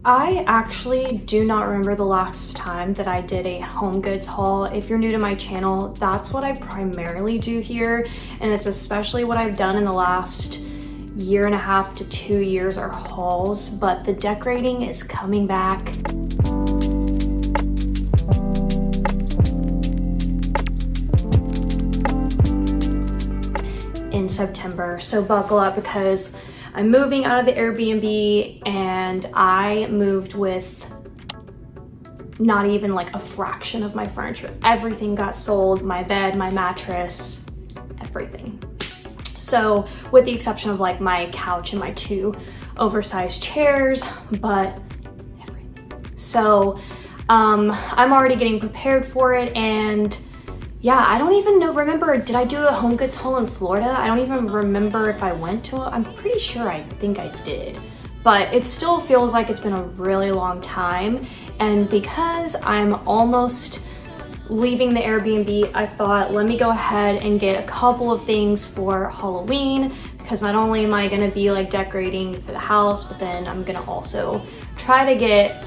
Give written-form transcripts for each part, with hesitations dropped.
I actually do not remember the last time that I did a home goods haul. If you're new to my channel, that's what I primarily do here, and it's especially what I've done in the last year and a half to 2 years are hauls, but the decorating is coming back. In September, so buckle up because I'm moving out of the Airbnb and I moved with not even like a fraction of my furniture. Everything got sold, my bed, my mattress, everything. So with the exception of like my couch and my 2 oversized chairs, but everything. So I'm already getting prepared for it, and yeah, I don't even remember, did I do a home goods haul in Florida? I don't even remember if I went to it. I'm pretty sure I think I did, but it still feels like it's been a really long time. And because I'm almost leaving the Airbnb, I thought, let me go ahead and get a couple of things for Halloween, because not only am I gonna be like decorating for the house, but then I'm gonna also try to get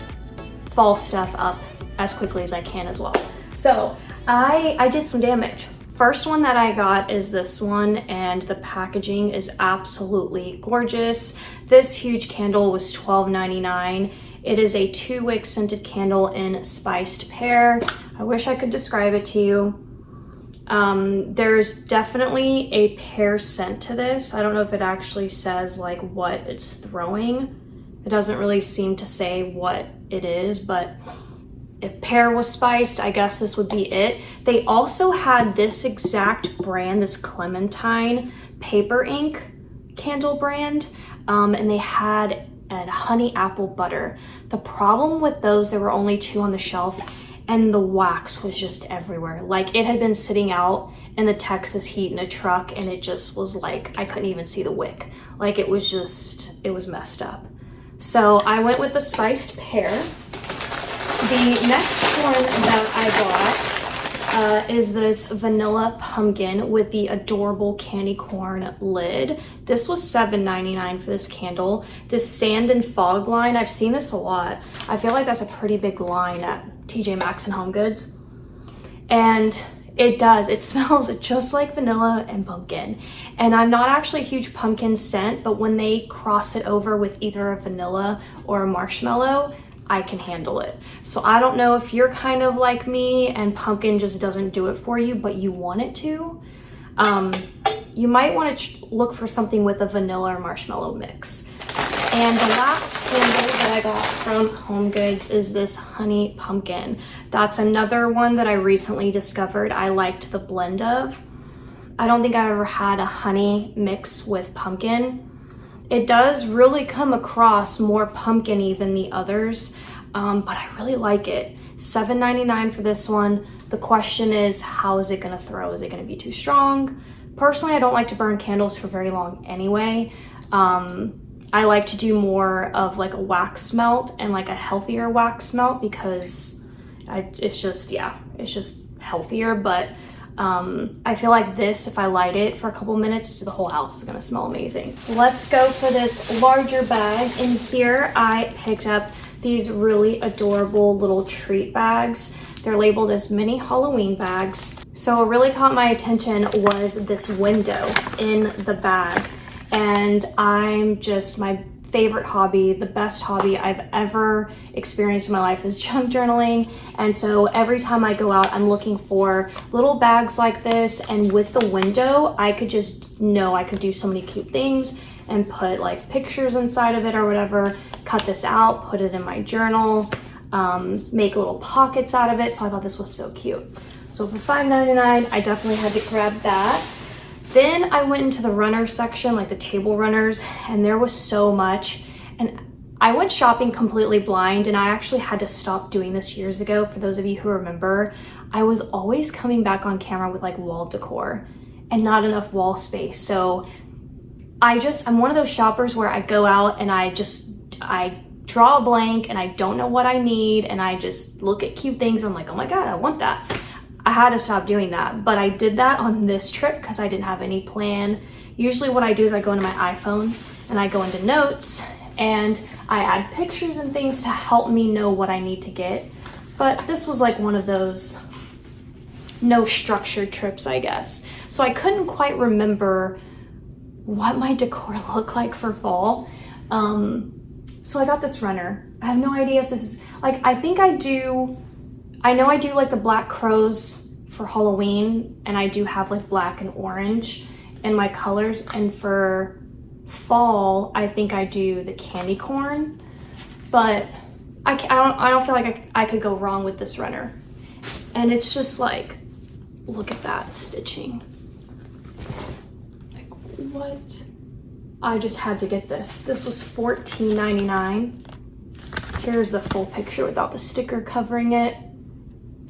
fall stuff up as quickly as I can as well. So I did some damage. First one that I got is this one, and the packaging is absolutely gorgeous. This huge candle was $12.99. It is a 2-wick scented candle in spiced pear. I wish I could describe it to you. There's definitely a pear scent to this. I don't know if it actually says like what it's throwing. It doesn't really seem to say what it is, but if pear was spiced, I guess this would be it. They also had this exact brand, this Clementine paper ink candle brand, and they had a honey apple butter. The problem with those, there were only 2 on the shelf, and the wax was just everywhere. Like it had been sitting out in the Texas heat in a truck, and it just was like, I couldn't even see the wick. Like it was messed up. So I went with the spiced pear. The next one that I got is this vanilla pumpkin with the adorable candy corn lid. This was $7.99 for this candle. This sand and fog line, I've seen this a lot. I feel like that's a pretty big line at TJ Maxx and HomeGoods. And it smells just like vanilla and pumpkin. And I'm not actually a huge pumpkin scent, but when they cross it over with either a vanilla or a marshmallow, I can handle it. So I don't know if you're kind of like me and pumpkin just doesn't do it for you, but you want it to. You might want to look for something with a vanilla or marshmallow mix. And the last candle that I got from HomeGoods is this honey pumpkin. That's another one that I recently discovered I liked the blend of. I don't think I've ever had a honey mix with pumpkin. It does really come across more pumpkin-y than the others, but I really like it. $7.99 for this one. The question is, how is it gonna throw? Is it gonna be too strong? Personally, I don't like to burn candles for very long anyway. I like to do more of like a wax melt and like a healthier wax melt because it's just healthier, but I feel like this, if I light it for a couple minutes, the whole house is gonna smell amazing. Let's go for this larger bag. In here, I picked up these really adorable little treat bags. They're labeled as mini Halloween bags. So what really caught my attention was this window in the bag. And my favorite hobby, the best hobby I've ever experienced in my life is junk journaling. And so every time I go out, I'm looking for little bags like this. And with the window, I could just know I could do so many cute things and put like pictures inside of it or whatever, cut this out, put it in my journal, make little pockets out of it. So I thought this was so cute. So for $5.99, I definitely had to grab that. Then I went into the runner section, like the table runners, and there was so much. And I went shopping completely blind, and I actually had to stop doing this years ago. For those of you who remember, I was always coming back on camera with like wall decor and not enough wall space. So I'm one of those shoppers where I go out and I draw a blank and I don't know what I need, and I just look at cute things. I'm like, oh my God, I want that. I had to stop doing that, but I did that on this trip because I didn't have any plan. Usually what I do is I go into my iPhone and I go into notes and I add pictures and things to help me know what I need to get. But this was like one of those no structured trips, I guess. So I couldn't quite remember what my decor looked like for fall. So I got this runner. I have no idea if this is, like, I know I do like the black crows for Halloween, and I do have like black and orange in my colors. And for fall, I think I do the candy corn, but I don't feel like I could go wrong with this runner. And it's just like, look at that stitching. Like, what? I just had to get this. This was $14.99. Here's the full picture without the sticker covering it.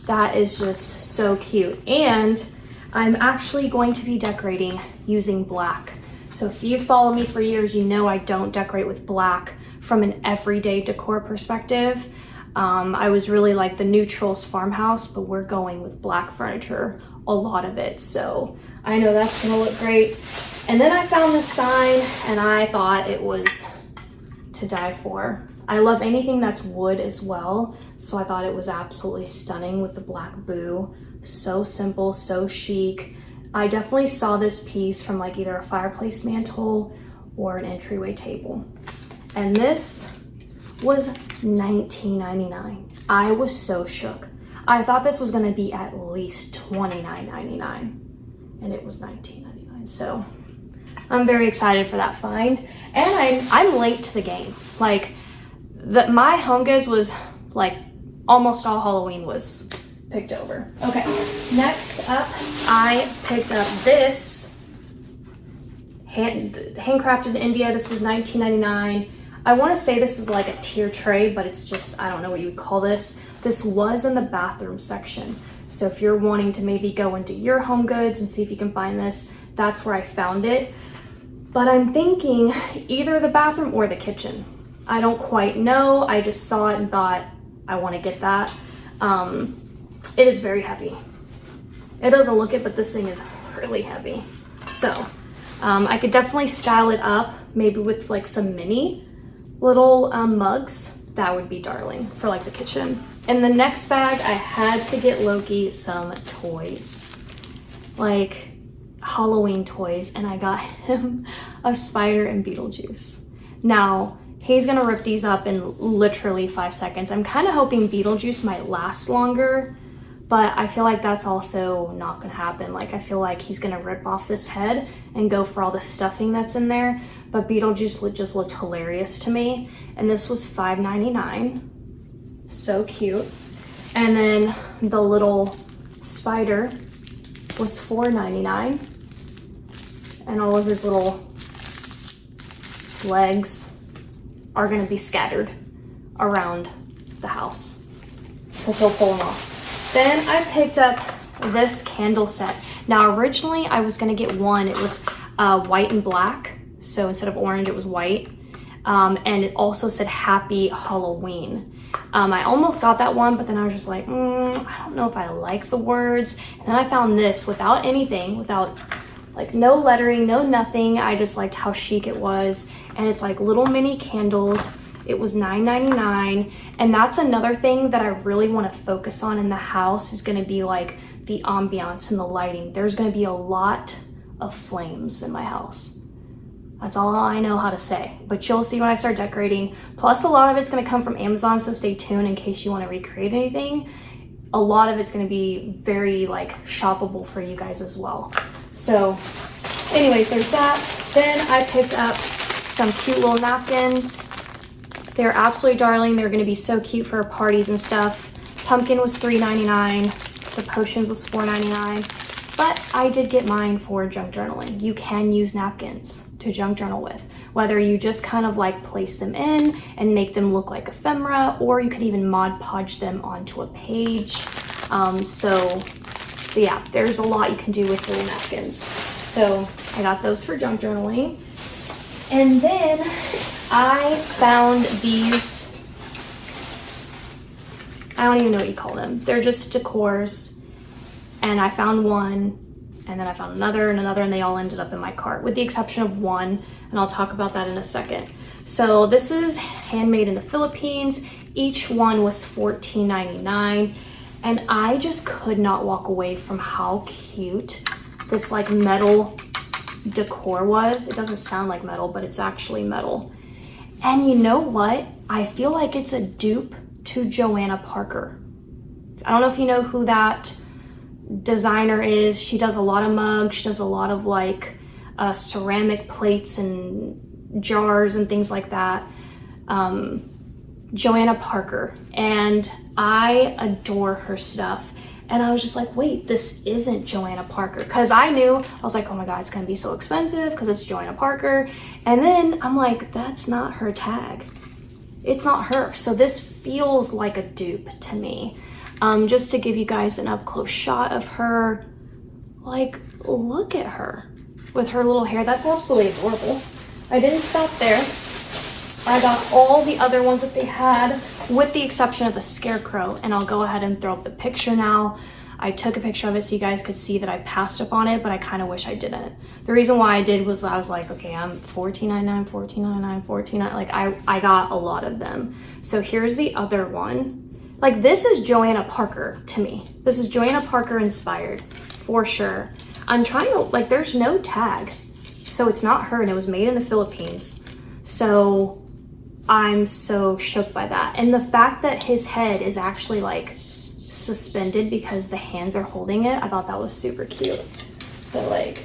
That is just so cute. And I'm actually going to be decorating using black. So if you follow me for years, you know I don't decorate with black from an everyday decor perspective. I was really like the neutrals farmhouse, but we're going with black furniture, a lot of it. So I know that's gonna look great. And then I found this sign and I thought it was to die for. I love anything that's wood as well. So I thought it was absolutely stunning with the black boo. So simple, so chic. I definitely saw this piece from like either a fireplace mantle or an entryway table. And this was $19.99. I was so shook. I thought this was gonna be at least $29.99 and it was $19.99. So I'm very excited for that find. And I'm late to the game. Like my HomeGoods was like almost all Halloween was picked over. Okay, next up, I picked up this handcrafted in India. This was $19.99. I want to say this is like a tier tray, but it's just, I don't know what you would call this. This was in the bathroom section. So if you're wanting to maybe go into your HomeGoods and see if you can find this, that's where I found it. But I'm thinking either the bathroom or the kitchen. I don't quite know. I just saw it and thought I want to get that. It is very heavy. It doesn't look it, but this thing is really heavy. So I could definitely style it up, maybe with like some mini little mugs. That would be darling for like the kitchen. In the next bag, I had to get Loki some toys, like Halloween toys, and I got him a spider and Beetlejuice. Now, he's gonna rip these up in literally 5 seconds. I'm kind of hoping Beetlejuice might last longer, but I feel like that's also not gonna happen. Like, I feel like he's gonna rip off this head and go for all the stuffing that's in there, but Beetlejuice just looked hilarious to me. And this was $5.99, so cute. And then the little spider was $4.99, and all of his little legs are gonna be scattered around the house because he'll pull them off. Then I picked up this candle set. Now originally I was gonna get one, it was white and black. So instead of orange, it was white. And it also said Happy Halloween. I almost got that one, but then I was just like, I don't know if I like the words. And then I found this without anything, without like no lettering, no nothing. I just liked how chic it was. And it's like little mini candles. It was $9.99. And that's another thing that I really want to focus on in the house is going to be like the ambiance and the lighting. There's going to be a lot of flames in my house. That's all I know how to say, but you'll see when I start decorating. Plus a lot of it's gonna come from Amazon, so stay tuned in case you wanna recreate anything. A lot of it's gonna be very like shoppable for you guys as well. So anyways, there's that. Then I picked up some cute little napkins. They're absolutely darling. They're gonna be so cute for parties and stuff. Pumpkin was $3.99. The potions was $4.99. But I did get mine for junk journaling. You can use napkins to junk journal with, whether you just kind of like place them in and make them look like ephemera, or you could even Mod Podge them onto a page. So yeah, there's a lot you can do with little napkins. So I got those for junk journaling. And then I found these, I don't even know what you call them. They're just decors. And I found one, and then I found another and another, and they all ended up in my cart, with the exception of one, and I'll talk about that in a second. So this is handmade in the Philippines. Each one was $14.99. And I just could not walk away from how cute this like metal decor was. It doesn't sound like metal, but it's actually metal. And you know what? I feel like it's a dupe to Joanna Parker. I don't know if you know who that designer is. She does a lot of mugs. She does a lot of like ceramic plates and jars and things like that. Joanna Parker. And I adore her stuff. And I was just like, wait, this isn't Joanna Parker. Because I knew, I was like, oh my God, it's going to be so expensive because it's Joanna Parker. And then I'm like, that's not her tag. It's not her. So this feels like a dupe to me. Just to give you guys an up close shot of her, like, look at her with her little hair. That's absolutely adorable. I didn't stop there. I got all the other ones that they had, with the exception of a scarecrow, and I'll go ahead and throw up the picture now. I took a picture of it so you guys could see that I passed up on it, but I kind of wish I didn't. The reason why I did was I was like, okay, I'm $14.99, $14.99, $14.99. Like I got a lot of them. So here's the other one. Like this is Joanna Parker to me. This is Joanna Parker inspired for sure. I'm trying to, like, there's no tag. So it's not her, and it was made in the Philippines. So I'm so shook by that. And the fact that his head is actually like suspended because the hands are holding it, I thought that was super cute. But like,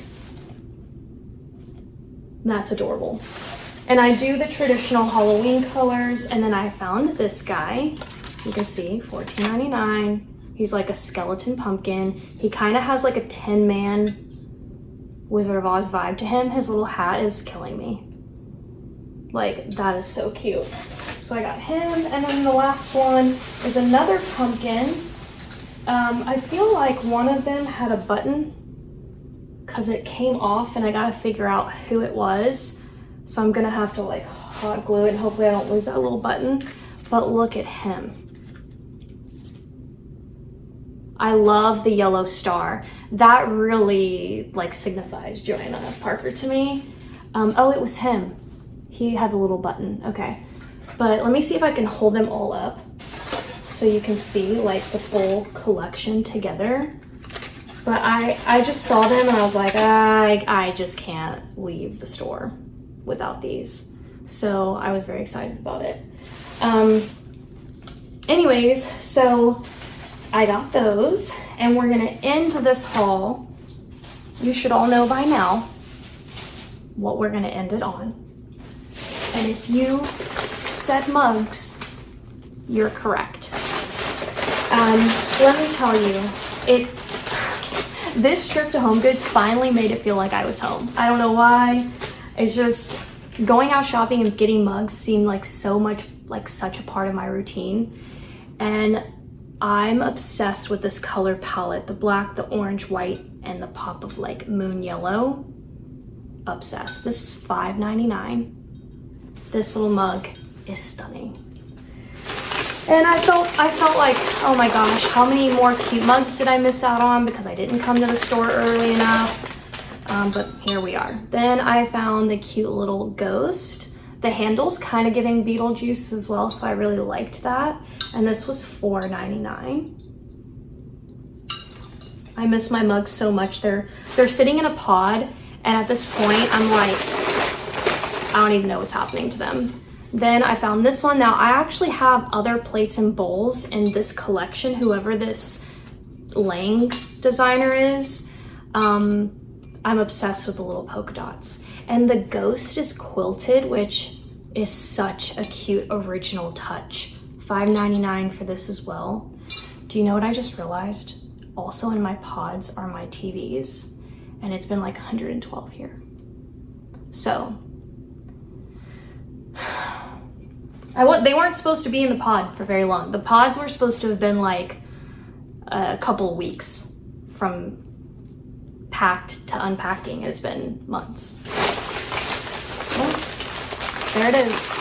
that's adorable. And I do the traditional Halloween colors, and then I found this guy. You can see $14.99. He's like a skeleton pumpkin. He kind of has like a Tin Man Wizard of Oz vibe to him. His little hat is killing me. Like, that is so cute. So I got him, and then the last one is another pumpkin. I feel like one of them had a button because it came off, and I gotta figure out who it was. So I'm gonna have to like hot glue it, and hopefully I don't lose that little button. But look at him. I love the yellow star. That really like signifies Joanna Parker to me. Oh, it was him. He had the little button, okay. But let me see if I can hold them all up so you can see like the full collection together. But I just saw them and I was like, I just can't leave the store without these. So I was very excited about it. Anyways, so I got those, and we're gonna end this haul. You should all know by now what we're gonna end it on. And if you said mugs, you're correct. Let me tell you, this trip to HomeGoods finally made it feel like I was home. I don't know why. It's just going out shopping and getting mugs seemed like such a part of my routine. And I'm obsessed with this color palette, the black, the orange, white, and the pop of like moon yellow. Obsessed. This is $5.99. This little mug is stunning. And I felt like, oh my gosh, how many more cute mugs did I miss out on because I didn't come to the store early enough? But here we are. Then I found the cute little ghost. The handle's kind of giving Beetlejuice as well, so I really liked that. And this was $4.99. I miss my mugs so much. They're sitting in a pod, and at this point, I'm like, I don't even know what's happening to them. Then I found this one. Now, I actually have other plates and bowls in this collection, whoever this Lang designer is. I'm obsessed with the little polka dots. And the ghost is quilted, which is such a cute original touch. $5.99 for this as well. Do you know what I just realized? Also in my pods are my TVs, and it's been like 112 here. So, they weren't supposed to be in the pod for very long. The pods were supposed to have been like a couple weeks from packed to unpacking, and it's been months. Well, there it is.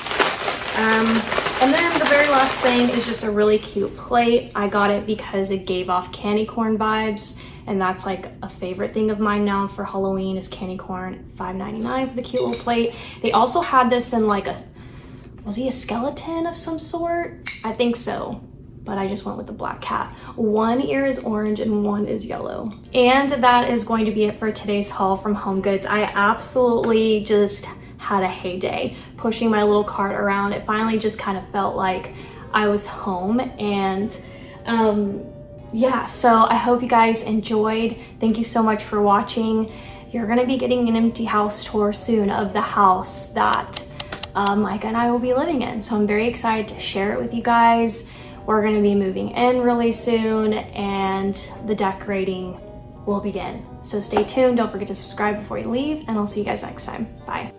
And then the very last thing is just a really cute plate. I got it because it gave off candy corn vibes, and that's like a favorite thing of mine now for Halloween is candy corn. $5.99 for the cute little plate. They also had this in like Was he a skeleton of some sort? I think so, but I just went with the black cat. One ear is orange and one is yellow. And that is going to be it for today's haul from HomeGoods. I absolutely just had a heyday pushing my little cart around. It finally just kind of felt like I was home. And yeah, so I hope you guys enjoyed. Thank you so much for watching. You're gonna be getting an empty house tour soon of the house that Micah and I will be living in. So I'm very excited to share it with you guys. We're gonna be moving in really soon and the decorating will begin. So stay tuned, don't forget to subscribe before you leave, and I'll see you guys next time. Bye.